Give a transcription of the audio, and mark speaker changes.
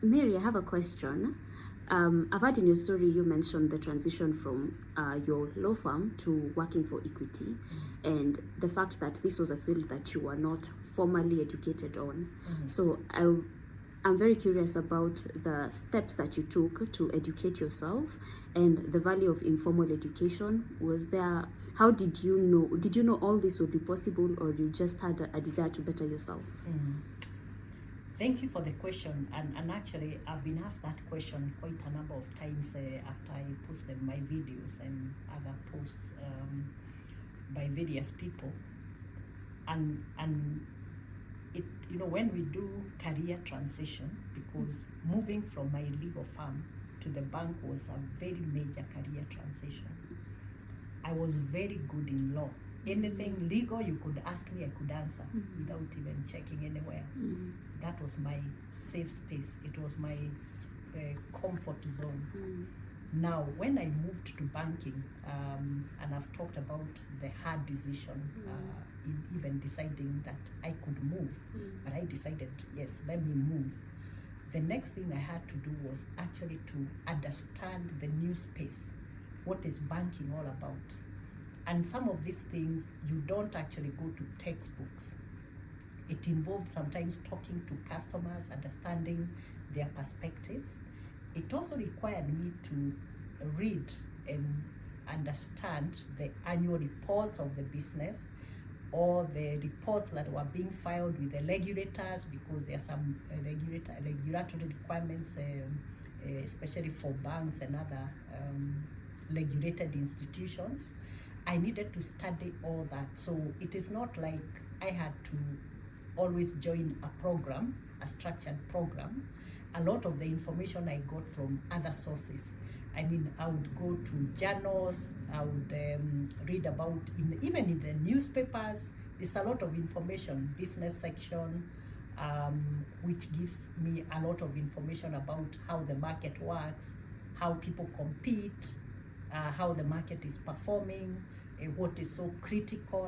Speaker 1: Mary, I have a question. I've heard in your story you mentioned the transition from your law firm to working for Equity, and the fact that this was a field that you were not formally educated on. So I'm very curious about the steps that you took to educate yourself and the value of informal education. Was there, how did you know all this would be possible, or you just had a desire to better yourself?
Speaker 2: Thank you for the question, and actually I've been asked that question quite a number of times after I posted my videos and other posts by various people. And it, you know, when we do career transition, because moving from my legal firm to the bank was a very major career transition. I was very good in law. Anything legal you could ask me, I could answer without even checking anywhere. That was my safe space. It was my comfort zone. Now, when I moved to banking, and I've talked about the hard decision, in even deciding that I could move, but I decided, yes, let me move. The next thing I had to do was actually to understand the new space. What is banking all about? And some of these things, you don't actually go to textbooks. It involved sometimes talking to customers, understanding their perspective. It also required me to read and understand the annual reports of the business, or the reports that were being filed with the regulators, because there are some regulatory requirements, especially for banks and other regulated institutions. I needed to study all that. So it is not like I had to always join a program, a structured program. A lot of the information I got from other sources. I mean, I would go to journals, I would read about, even in the newspapers, there's a lot of information, business section, which gives me a lot of information about how the market works, how people compete, how the market is performing, what is so critical.